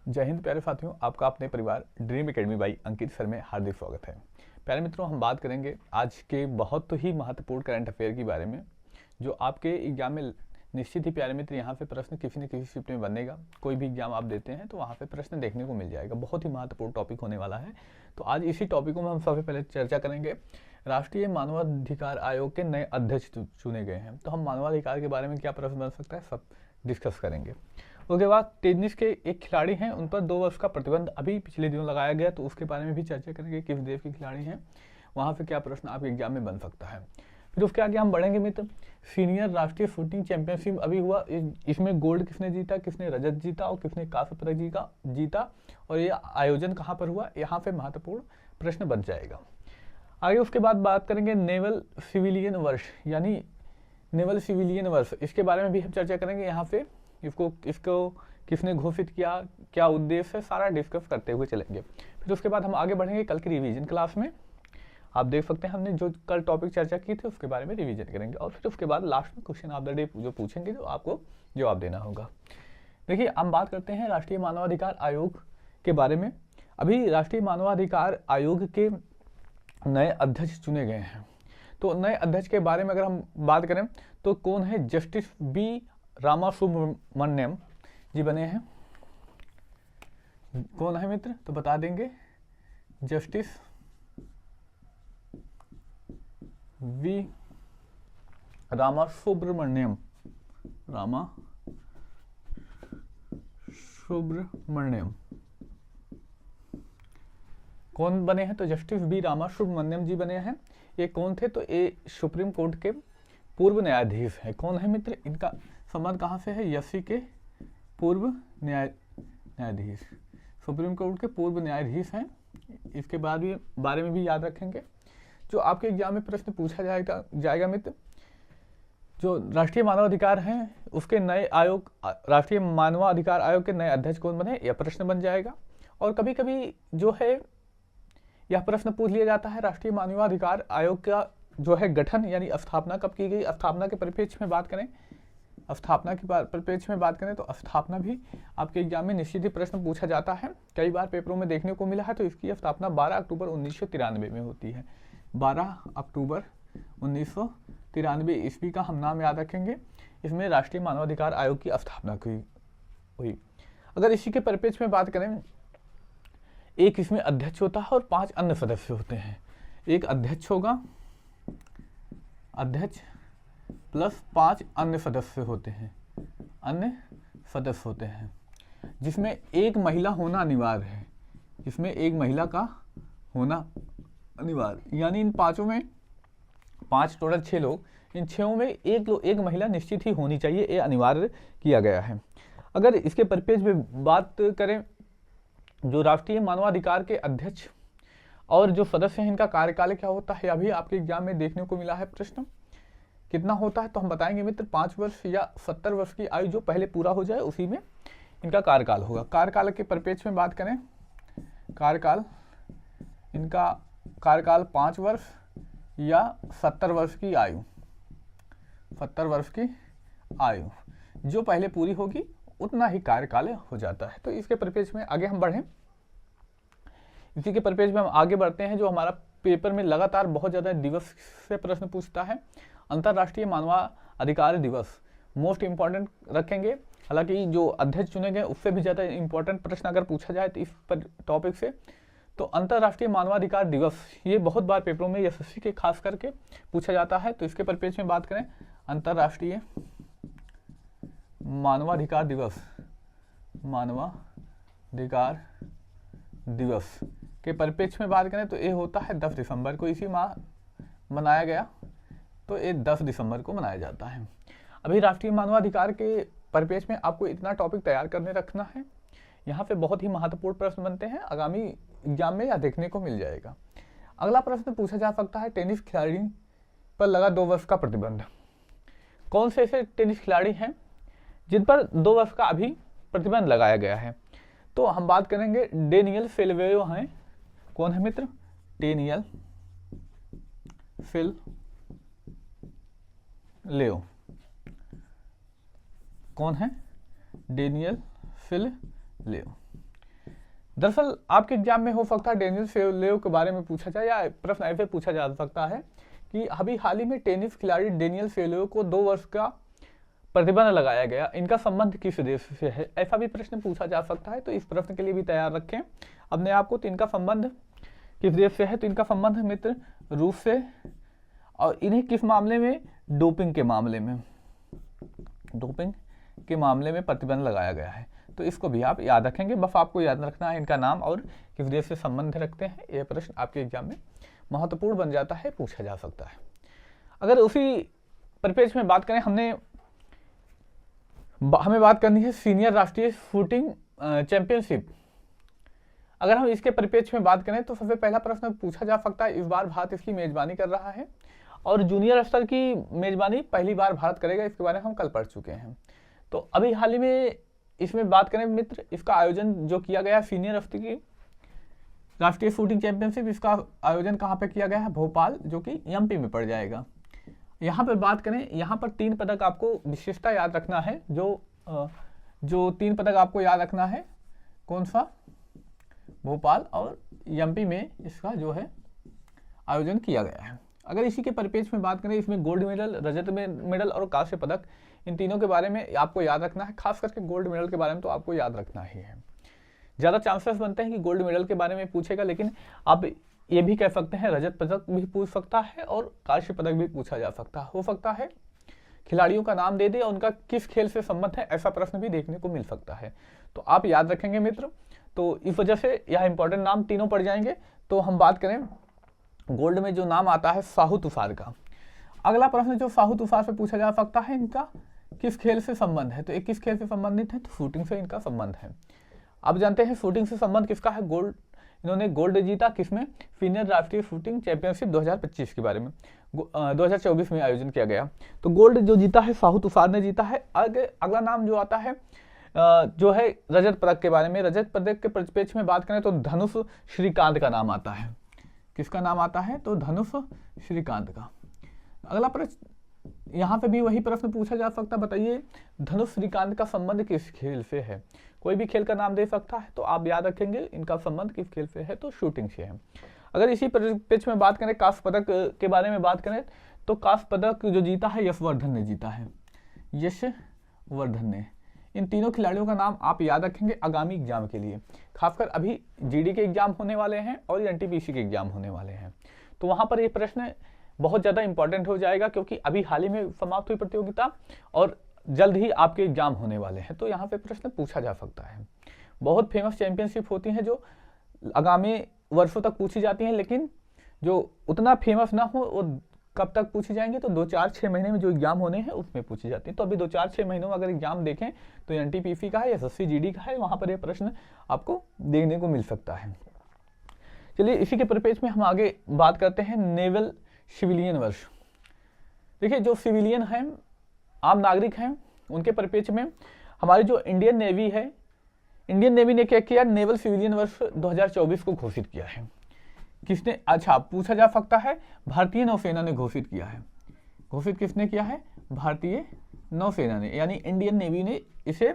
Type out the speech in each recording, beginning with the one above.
जय हिंद प्यारे साथियों, आपका अपने परिवार dream academy by Ankit sir में हार्दिक स्वागत है। प्यारे मित्रों, हम बात करेंगे आज के बहुत ही महत्वपूर्ण करंट अफेयर के बारे में जो आपके एग्जाम में निश्चित ही प्यारे मित्र यहाँ पे प्रश्न किसी न किसी शिफ्ट में बनेगा। कोई भी एग्जाम आप देते हैं तो वहाँ पे प्रश्न देखने को मिल जाएगा। बहुत ही महत्वपूर्ण टॉपिक होने वाला है। तो आज इसी टॉपिक में हम सबसे पहले चर्चा करेंगे। राष्ट्रीय मानवाधिकार आयोग के नए अध्यक्ष चुने गए हैं, तो हम मानवाधिकार के बारे में क्या प्रश्न बन सकता है सब डिस्कस करेंगे। उसके बाद टेनिस के एक खिलाड़ी हैं, उन पर 2 वर्ष का प्रतिबंध अभी पिछले दिनों लगाया गया, तो उसके बारे में भी चर्चा करेंगे। किस देश के खिलाड़ी हैं, वहाँ पे क्या प्रश्न आपके एग्जाम में बन सकता है। फिर उसके आगे हम बढ़ेंगे मित्र। सीनियर राष्ट्रीय शूटिंग चैंपियनशिप अभी हुआ, इसमें गोल्ड किसने जीता, किसने रजत जीता और किसने कांस्य पदक जीता और ये आयोजन कहाँ पर हुआ, यहाँ पे महत्वपूर्ण प्रश्न बन जाएगा। आगे उसके बाद बात करेंगे नेवल सिविलियन वर्ष, यानी नेवल सिविलियन वर्ष, इसके बारे में भी हम चर्चा करेंगे। यहाँ पे इसको किसने घोषित किया, क्या उद्देश्य है, सारा डिस्कस करते हुए चलेंगे। फिर उसके बाद हम आगे बढ़ेंगे कल की रिवीजन क्लास में। आप देख सकते हैं हमने जो कल टॉपिक चर्चा की थी उसके बारे में रिवीजन करेंगे और फिर उसके बाद लास्ट में क्वेश्चन ऑफ द डे जो पूछेंगे जो आपको जवाब देना होगा। देखिए, हम बात करते हैं राष्ट्रीय मानवाधिकार आयोग के बारे में। अभी राष्ट्रीय मानवाधिकार आयोग के नए अध्यक्ष चुने गए हैं। तो नए अध्यक्ष के बारे में अगर हम बात करें तो कौन है, जस्टिस बी रामासुब्रमण्यम जी बने हैं। कौन है मित्र, तो बता देंगे, जस्टिस वी रामासुब्रमण्यम कौन बने हैं, तो जस्टिस बी रामासुब्रमण्यम जी बने हैं। ये कौन थे, तो ये सुप्रीम कोर्ट के पूर्व न्यायाधीश है। कौन है मित्र, इनका संबंध कहाँ से है, यसी के पूर्व न्यायाधीश, सुप्रीम कोर्ट के पूर्व न्यायाधीश हैं। इसके बाद भी बारे में भी याद रखेंगे। जो आपके एग्जाम में प्रश्न पूछा जाएगा मित्र, जो राष्ट्रीय मानवाधिकार हैं उसके नए आयोग, राष्ट्रीय मानवाधिकार आयोग के नए अध्यक्ष कौन बने, यह प्रश्न बन जाएगा। और कभी कभी जो है यह प्रश्न पूछ लिया जाता है, राष्ट्रीय मानवाधिकार आयोग का जो है गठन यानी स्थापना कब की गई। स्थापना के परिप्रेक्ष्य में बात करें, तो स्थापना भी आपके एग्जाम में निश्चित ही प्रश्न पूछा जाता है, कई बार पेपरों में देखने को मिला है। तो इसकी स्थापना 12 अक्टूबर 1993 में होती है। 12 अक्टूबर 1993 ईस्वी का हम नाम याद रखेंगे। इसमें राष्ट्रीय मानवाधिकार आयोग की स्थापना हुई। अगर इसी के परिप्रेक्ष्य में बात करें, एक इसमें अध्यक्ष होता है और 5 अन्य सदस्य होते हैं। एक अध्यक्ष होगा, अध्यक्ष प्लस 5 अन्य सदस्य होते हैं, जिसमें एक महिला होना अनिवार्य है, का होना अनिवार्य। यानी इन 5 में 5 टोटल 6 लोग, इन 6 में एक महिला निश्चित ही होनी चाहिए, ये अनिवार्य किया गया है। अगर इसके परिप्रेक्ष्य में बात करें, जो राष्ट्रीय मानवाधिकार के अध्यक्ष और जो सदस्य हैं इनका कार्यकाल क्या होता है, अभी आपके एग्जाम में देखने को मिला है प्रश्न कितना होता है, तो हम बताएंगे मित्र 5 वर्ष या 70 वर्ष की आयु जो पहले पूरा हो जाए उसी में इनका कार्यकाल होगा। कार्यकाल के परिप्रेक्ष्य में बात करें, इनका कार्यकाल 5 वर्ष या 70 वर्ष की आयु जो पहले पूरी होगी उतना ही कार्यकाल हो जाता है। तो इसके परिप्रेक्ष्य में आगे हम बढ़ें, इसी के परिप्रेक्ष्य में हम आगे बढ़ते हैं। जो हमारा पेपर में लगातार बहुत ज़्यादा दिवस से प्रश्न पूछता है, अंतर्राष्ट्रीय मानवाधिकार दिवस मोस्ट इंपॉर्टेंट रखेंगे। हालांकि जो अध्यक्ष चुने गए उससे भी ज़्यादा इंपॉर्टेंट प्रश्न अगर पूछा जाए तो इस टॉपिक से, तो अंतर्राष्ट्रीय मानवाधिकार दिवस ये बहुत बार पेपरों में यशस्वी के खास करके पूछा जाता है। तो इसके परिप्रेक्ष्य में बात करें, अंतर्राष्ट्रीय मानवाधिकार दिवस के परिप्रेक्ष्य में बात करें तो ये होता है 10 दिसंबर को, इसी माह मनाया गया, तो ये 10 दिसंबर को मनाया जाता है। अभी राष्ट्रीय मानवाधिकार के परिप्रेक्ष्य में आपको इतना टॉपिक तैयार करने रखना है। यहाँ पे बहुत ही महत्वपूर्ण प्रश्न बनते हैं, आगामी एग्जाम में यह देखने को मिल जाएगा। अगला प्रश्न पूछा जा सकता है, टेनिस खिलाड़ी पर लगा 2 वर्ष का प्रतिबंध। कौन से ऐसे टेनिस खिलाड़ी हैं जिन पर 2 वर्ष का अभी प्रतिबंध लगाया गया है, तो हम बात करेंगे डेनियल फेलवेयो हैं। कौन है मित्र, डेनियल फेलवेयो, कौन है, डेनियल फेलवेयो। दरअसल आपके एग्जाम में हो सकता है डेनियल फेलेव के बारे में पूछा जाए, या प्रश्न ऐसे पूछा जा सकता है कि अभी हाल ही में टेनिस खिलाड़ी डेनियल फेलेव को 2 वर्ष का प्रतिबंध लगाया गया, इनका संबंध किस देश से है, ऐसा भी प्रश्न पूछा जा सकता है। तो इस प्रश्न के लिए भी तैयार रखें अपने आप को। तो इनका संबंध किस देश से है, तो इनका संबंध है मित्र रूस से, और इन्हें किस मामले में, डोपिंग के मामले में, डोपिंग के मामले में प्रतिबंध लगाया गया है। तो इसको भी आप याद रखेंगे, बस आपको याद रखना है इनका नाम और किस देश से संबंध रखते हैं। यह प्रश्न आपके एग्जाम में महत्वपूर्ण बन जाता है, पूछा जा सकता है। अगर उसी परिप्रेक्ष्य में बात करें, हमें बात करनी है सीनियर राष्ट्रीय शूटिंग चैंपियनशिप। अगर हम इसके परिप्रेक्ष्य में बात करें तो सबसे पहला प्रश्न पूछा जा सकता है, इस बार भारत इसकी मेजबानी कर रहा है, और जूनियर स्तर की मेजबानी पहली बार भारत करेगा, इसके बारे में हम कल पढ़ चुके हैं। तो अभी हाल ही में इसमें बात करें मित्र, इसका आयोजन जो किया गया है सीनियर स्तर की राष्ट्रीय शूटिंग चैंपियनशिप, इसका आयोजन कहाँ पे किया गया है, भोपाल, जो कि एमपी में पड़ जाएगा। यहाँ पर बात करें, यहाँ पर 3 पदक आपको विशेषता याद रखना है, जो 3 पदक आपको याद रखना है, कौन सा, भोपाल और एमपी में इसका जो है आयोजन किया गया है। अगर इसी के परिप्रेक्ष्य में बात करें, इसमें गोल्ड मेडल, रजत मेडल और कांस्य पदक, इन तीनों के बारे में आपको याद रखना है। खास करके गोल्ड मेडल के बारे में तो आपको याद रखना ही है। ज़्यादा चांसेस बनते हैं कि गोल्ड मेडल के बारे में पूछेगा, लेकिन आप ये भी कह सकते हैं रजत पदक भी पूछ सकता है और कांस्य पदक भी पूछा जा सकता है। हो सकता है खिलाड़ियों का नाम दे दे और उनका किस खेल से संबंध है, ऐसा प्रश्न भी देखने को मिल सकता है। तो आप याद रखेंगे मित्र। तो इस वजह से यह इंपॉर्टेंट नाम तीनों पड़ जाएंगे। तो हम बात करें गोल्ड में जो नाम आता है साहू तुषार का। अगला प्रश्न जो साहू तुषार से पूछा जा सकता है, इनका किस खेल से संबंध है, तो एक किस खेल से संबंधित है, तो शूटिंग से इनका संबंध है। आप जानते हैं शूटिंग से संबंध किसका है, गोल्ड, इन्होंने गोल्ड जीता किसमें, सीनियर राष्ट्रीय शूटिंग चैंपियनशिप 2025 के बारे में 2024 में आयोजन किया गया। तो गोल्ड जो जीता है साहू तुषार ने जीता है। अगला नाम जो आता है जो है रजत पदक के बारे में। रजत पदक के परिप्रेक्ष्य में बात करें तो धनुष श्रीकांत का नाम आता है। किसका नाम आता है, तो धनुष श्रीकांत का। अगला प्रश्न, यहाँ पे भी वही प्रश्न पूछा जा सकता है, बताइए धनुष श्रीकांत का संबंध किस खेल से है। कोई भी खेल का नाम दे सकता है, तो आप याद रखेंगे इनका संबंध किस खेल से है, तो शूटिंग से है। अगर इसी परिप्रेक्ष्य में बात करें, कांस्य पदक के बारे में बात करें, तो कांस्य पदक जो जीता है यशवर्धन ने जीता है, यशवर्धन ने। इन तीनों खिलाड़ियों का नाम आप याद रखेंगे आगामी एग्जाम के लिए। खासकर अभी जीडी के एग्जाम होने वाले हैं और एनटीपीसी के एग्जाम होने वाले हैं, तो वहाँ पर ये प्रश्न बहुत ज़्यादा इंपॉर्टेंट हो जाएगा, क्योंकि अभी हाल ही में समाप्त हुई प्रतियोगिता और जल्द ही आपके एग्जाम होने वाले हैं। तो यहाँ पे प्रश्न पूछा जा सकता है। बहुत फेमस चैंपियनशिप होती हैं जो आगामी वर्षों तक पूछी जाती हैं, लेकिन जो उतना फेमस ना हो वो कब तक पूछी जाएंगे, तो 2-4-6 महीने में जो एग्जाम होने हैं उसमें पूछी जाती है। तो अभी 2-4-6 महीनों में अगर एग्जाम देखें तो एनटीपीसी का है, एसएससी जीडी का है, वहाँ पर ये प्रश्न आपको देखने को मिल सकता है। चलिए इसी के परिप्रेक्ष्य में हम आगे बात करते हैं नेवल सिविलियन वर्ष। देखिए जो सिविलियन हैं, आम नागरिक हैं, उनके परिप्रेक्ष्य में हमारी जो इंडियन नेवी है, इंडियन नेवी ने क्या किया, नेवल सिविलियन वर्ष 2024 को घोषित किया है। किसने, अच्छा पूछा जा सकता है, भारतीय नौसेना ने घोषित किया है। घोषित किसने किया है, भारतीय नौसेना ने, यानी इंडियन नेवी ने इसे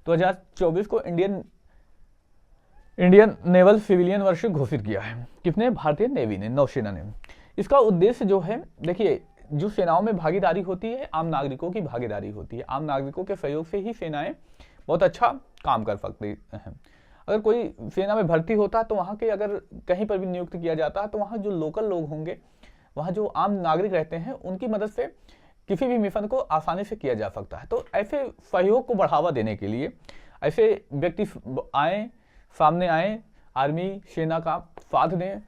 2024 को इंडियन नेवल सिविलियन वर्ष घोषित किया है। किसने, भारतीय नेवी ने, नौसेना ने। इसका उद्देश्य जो है, देखिए जो सेनाओं में भागीदारी होती है, आम नागरिकों की भागीदारी होती है। आम नागरिकों के सहयोग से ही सेनाएं बहुत अच्छा काम कर सकती हैं। अगर कोई सेना में भर्ती होता है तो वहाँ के अगर कहीं पर भी नियुक्त किया जाता है, तो वहाँ जो लोकल लोग होंगे, वहाँ जो आम नागरिक रहते हैं, उनकी मदद से किसी भी मिशन को आसानी से किया जा सकता है। तो ऐसे सहयोग को बढ़ावा देने के लिए ऐसे व्यक्ति सामने आए, आर्मी सेना का साथ दें,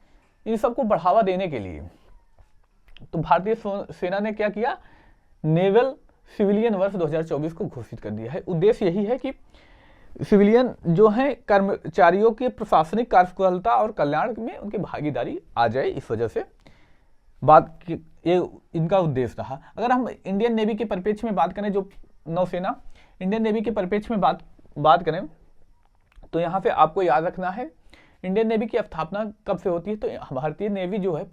इन सबको बढ़ावा देने के लिए तो भारतीय सेना ने क्या किया, नेवल सिविलियन वर्ष 2024 को घोषित कर दिया है। उद्देश्य यही है कि सिविलियन जो हैं कर्मचारियों के प्रशासनिक कार्यकुशलता और कल्याण में उनकी भागीदारी आ जाए, इस वजह से ये इनका उद्देश्य रहा। अगर हम इंडियन नेवी के परिप्रेक्ष्य में बात करें, जो नौसेना इंडियन नेवी के परिप्रेक्ष्य में बात करें, तो यहाँ पे आपको याद रखना है इंडियन नेवी की स्थापना कब से होती है। तो भारतीय नेवी जो है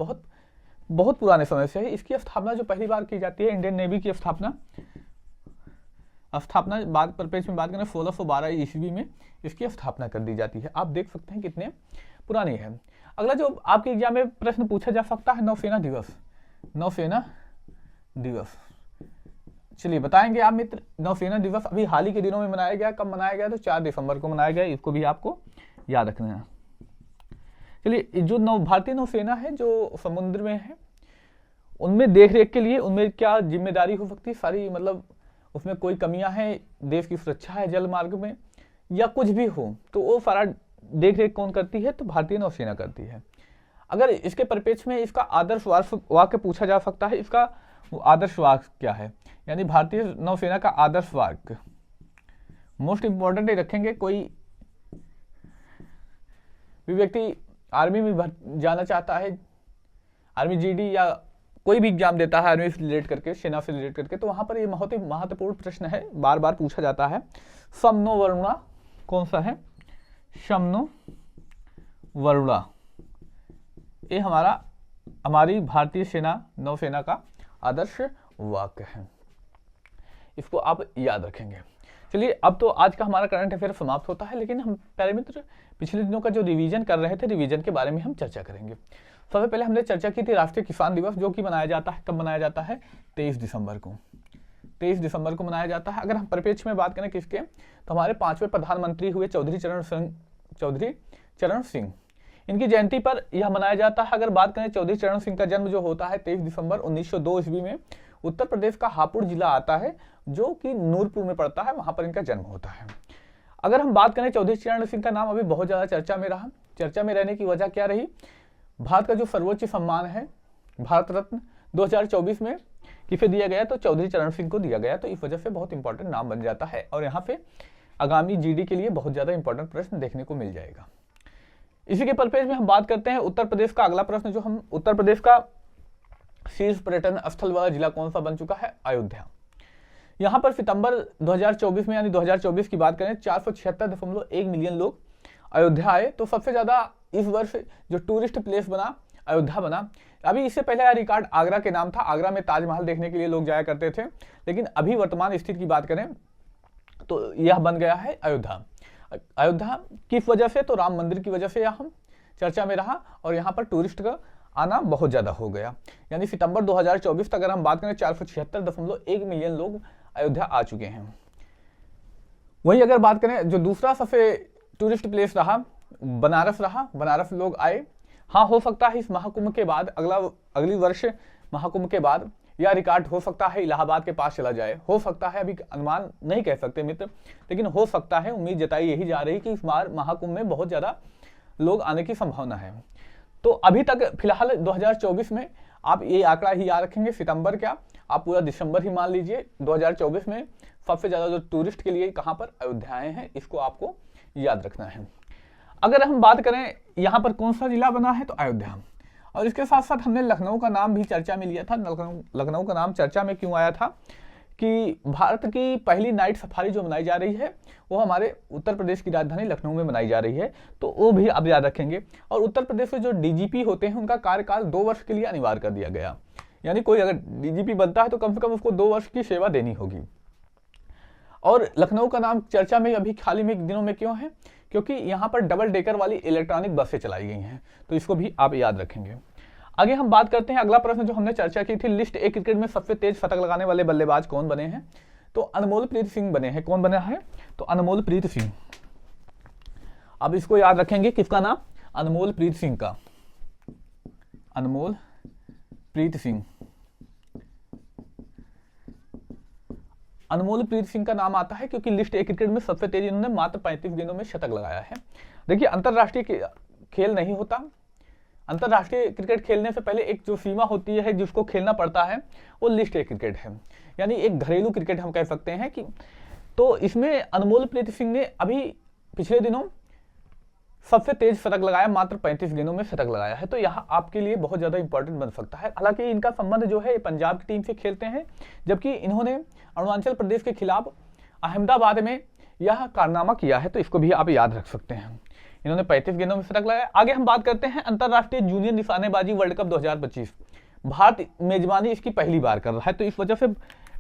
बहुत पुराने समय से है। इसकी स्थापना जो पहली बार की जाती है, इंडियन नेवी की स्थापना स्थापना बात परिपेक्ष में बात करें 1612 ईस्वी में इसकी स्थापना कर दी जाती है। आप देख सकते हैं कितने पुरानी है। अगला जो आपके एग्जाम में प्रश्न पूछा जा सकता है नौसेना दिवस। नौसेना दिवस, चलिए बताएंगे आप मित्र। नौसेना दिवस अभी हाल ही के दिनों में मनाया गया। कब मनाया गया? तो 4 दिसंबर को मनाया गया। इसको भी आपको याद रखना है। चलिए, जो भारतीय नौसेना है जो समुद्र में है उनमें देख रेख के लिए उनमें क्या जिम्मेदारी हो सकती है सारी, मतलब उसमें कोई कमियां हैं, देश की सुरक्षा है जल मार्ग में या कुछ भी हो, तो वो सारा देख रेख कौन करती है? तो भारतीय नौसेना करती है। अगर इसके परिप्रेक्ष्य में इसका आदर्श वाक्य पूछा जा सकता है, इसका आदर्श वाक्य क्या है, यानी भारतीय नौसेना का आदर्श वाक्य मोस्ट इंपॉर्टेंट रखेंगे। कोई भी व्यक्ति आर्मी में जाना चाहता है, आर्मी जीडी या कोई भी एग्जाम देता है आर्मी से रिलेट करके, सेना से रिलेट करके, तो वहां पर ये बहुत ही महत्वपूर्ण प्रश्न है, बार बार पूछा जाता है। समनो वरुणा कौन सा है? समनो वरुणा, ये हमारी भारतीय सेना नौसेना का आदर्श वाक्य है। इसको आप याद रखेंगे। चलिए, अब तो आज का हमारा करंट अफेयर समाप्त होता है, लेकिन हम प्यारे मित्र पिछले दिनों का जो रिवीजन कर रहे थे, रिवीजन के बारे में हम चर्चा करेंगे। सबसे पहले हमने चर्चा की थी राष्ट्रीय किसान दिवस, जो कि मनाया जाता है, कब मनाया जाता है? 23 दिसंबर को। 23 दिसंबर को मनाया जाता है। अगर हम परिप्रेक्ष्य में बात करें किसके, तो हमारे 5वें प्रधानमंत्री हुए चौधरी चरण सिंह, इनकी जयंती पर यह मनाया जाता है। अगर बात करें चौधरी चरण सिंह का जन्म जो होता है 23 दिसंबर 1902 ईस्वी में उत्तर प्रदेश का हापुड़ जिला आता है, जो कि नूरपुर में पड़ता है, वहां पर इनका जन्म होता है। अगर हम बात करें चौधरी चरण सिंह का नाम अभी बहुत ज्यादा चर्चा में रहा। चर्चा में रहने की वजह क्या रही? भारत का जो सर्वोच्च सम्मान है भारत रत्न 2024 में किसे दिया गया? तो चौधरी चरण सिंह को दिया गया। तो इस वजह से बहुत इंपॉर्टेंट नाम बन जाता है और यहाँ पे आगामी जीडी के लिए बहुत ज्यादा इंपॉर्टेंट प्रश्न देखने को मिल जाएगा। इसी के परिप्रेक्ष्य में हम बात करते हैं उत्तर प्रदेश का अगला प्रश्न, जो हम उत्तर प्रदेश का शीर्ष पर्यटन स्थल वाला जिला कौन सा बन चुका है? अयोध्या। यहाँ पर सितंबर 2024 में, यानी 2024 की बात करें, 476.1 मिलियन लोग अयोध्या आए। तो सबसे ज्यादा इस वर्ष जो टूरिस्ट प्लेस बना अयोध्या बना। अभी इससे पहले यह रिकॉर्ड आगरा के नाम था। आगरा में ताजमहल देखने के लिए लोग जाया करते थे, लेकिन अभी वर्तमान स्थिति की बात करें तो यह बन गया है अयोध्या। अयोध्या किस वजह से? तो राम मंदिर की वजह से यह चर्चा में रहा और यहाँ पर टूरिस्ट का आना बहुत ज्यादा हो गया। यानी सितंबर 2024 तक अगर हम बात करें 476.1 मिलियन लोग अयोध्या आ चुके हैं। वहीं अगर बात करें जो दूसरा सबसे टूरिस्ट प्लेस रहा, बनारस रहा। बनारस लोग आए। हाँ, हो सकता है इस महाकुंभ के बाद, अगली वर्ष महाकुंभ के बाद यह रिकॉर्ड हो सकता है इलाहाबाद के पास चला जाए। हो सकता है, अभी अनुमान नहीं कह सकते मित्र, लेकिन हो सकता है। उम्मीद जताई यही जा रही कि इस बार महाकुंभ में बहुत ज्यादा लोग आने की संभावना है। तो अभी तक फिलहाल 2024 में आप ये आंकड़ा ही याद रखेंगे। सितंबर क्या, आप पूरा दिसंबर ही मान लीजिए। 2024 में सबसे ज्यादा जो टूरिस्ट के लिए कहां पर अयोध्या आए हैं, इसको आपको याद रखना है। अगर हम बात करें यहाँ पर कौन सा जिला बना है, तो अयोध्या। और इसके साथ साथ हमने लखनऊ का नाम भी चर्चा में लिया था। लखनऊ का नाम चर्चा में क्यों आया था कि भारत की पहली नाइट सफारी जो मनाई जा रही है वो हमारे उत्तर प्रदेश की राजधानी लखनऊ में मनाई जा रही है, तो वो भी आप याद रखेंगे। और उत्तर प्रदेश के जो डीजीपी होते हैं उनका कार्यकाल 2 वर्ष के लिए अनिवार्य कर दिया गया। यानी कोई अगर डीजीपी बनता है तो कम से कम उसको 2 वर्ष की सेवा देनी होगी। और लखनऊ का नाम चर्चा में अभी हाल ही में दिनों में क्यों है? क्योंकि यहाँ पर डबल डेकर वाली इलेक्ट्रॉनिक बसें चलाई गई हैं, तो इसको भी आप याद रखेंगे। आगे हम बात करते हैं अगला प्रश्न जो हमने चर्चा की थी, लिस्ट ए क्रिकेट में सबसे तेज शतक लगाने वाले बल्लेबाज कौन बने हैं? तो अनमोलप्रीत सिंह बने हैं। कौन बना है? तो अनमोलप्रीत सिंह। अब इसको याद रखेंगे, किसका नाम? अनमोलप्रीत सिंह का। अनमोलप्रीत सिंह। अनमोलप्रीत सिंह का नाम आता है क्योंकि लिस्ट ए क्रिकेट में सबसे तेज इन्होंने मात्र 35 गेंदों में शतक लगाया है। देखिए, अंतरराष्ट्रीय खेल नहीं होता। अंतरराष्ट्रीय क्रिकेट खेलने से पहले एक जो सीमा होती है जिसको खेलना पड़ता है, वो लिस्ट ए क्रिकेट है, यानी एक घरेलू क्रिकेट हम कह सकते हैं कि। तो इसमें अनमोलप्रीत सिंह ने अभी पिछले दिनों सबसे तेज शतक लगाया, मात्र 35 गेंदों में शतक लगाया है। तो यहाँ आपके लिए बहुत ज्यादा इंपॉर्टेंट बन सकता है। हालांकि इनका संबंध जो है पंजाब की टीम से खेलते हैं, जबकि इन्होंने अरुणाचल प्रदेश के खिलाफ अहमदाबाद में यह कारनामा किया है, तो इसको भी आप याद रख सकते हैं। इन्होंने 35 गेंदों में शतक लगाया। आगे हम बात करते हैं अंतरराष्ट्रीय जूनियर निशानेबाजी वर्ल्ड कप 2025। भारत मेजबानी इसकी पहली बार कर रहा है, तो इस वजह से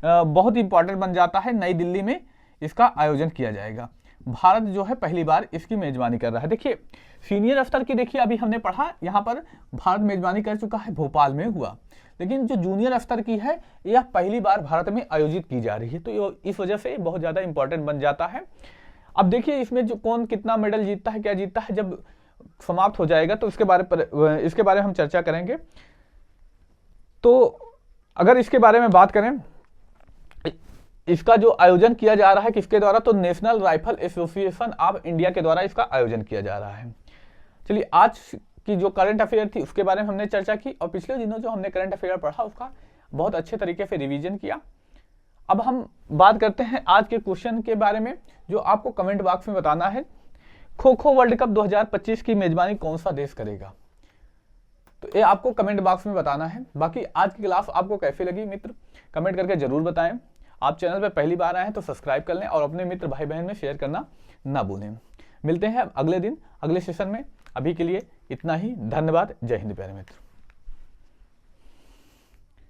बहुत इंपॉर्टेंट बन जाता है। नई दिल्ली में इसका आयोजन किया जाएगा। भारत जो है पहली बार इसकी मेजबानी कर रहा है। देखिए सीनियर स्तर की, देखिए अभी हमने पढ़ा यहाँ पर भारत मेजबानी कर चुका है, भोपाल में हुआ, लेकिन जो जूनियर स्तर की है यह पहली बार भारत में आयोजित की जा रही है, तो इस वजह से बहुत ज़्यादा इंपॉर्टेंट बन जाता है। अब देखिए इसमें जो कौन कितना मेडल जीतता है, क्या जीतता है, जब समाप्त हो जाएगा तो इसके बारे में हम चर्चा करेंगे। तो अगर इसके बारे में बात करें, इसका जो आयोजन किया जा रहा है किसके द्वारा, तो national rifle association of India के द्वारा इसका आयोजन किया जा रहा है। चलिए आज की जो करंट अफेयर थी उसके बारे में हमने चर्चा की, और पिछले दिनों जो हमने करंट अफेयर पढ़ा उसका बहुत अच्छे तरीके से रिवीजन किया। अब हम बात करते हैं आज के क्वेश्चन के बारे में, जो आपको कमेंट बॉक्स में बताना है। खो खो वर्ल्ड कप 2025 की मेजबानी कौन सा देश करेगा, तो ये आपको कमेंट बॉक्स में बताना है। बाकी आज की क्लास आपको कैसी लगी मित्र, कमेंट करके जरूर बताएं। आप चैनल पर पहली बार आए हैं तो सब्सक्राइब कर लें और अपने मित्र भाई बहन में शेयर करना ना भूलें। मिलते हैं अगले दिन अगले सेशन में। अभी के लिए इतना ही, धन्यवाद। जय हिंद प्यारे मित्र।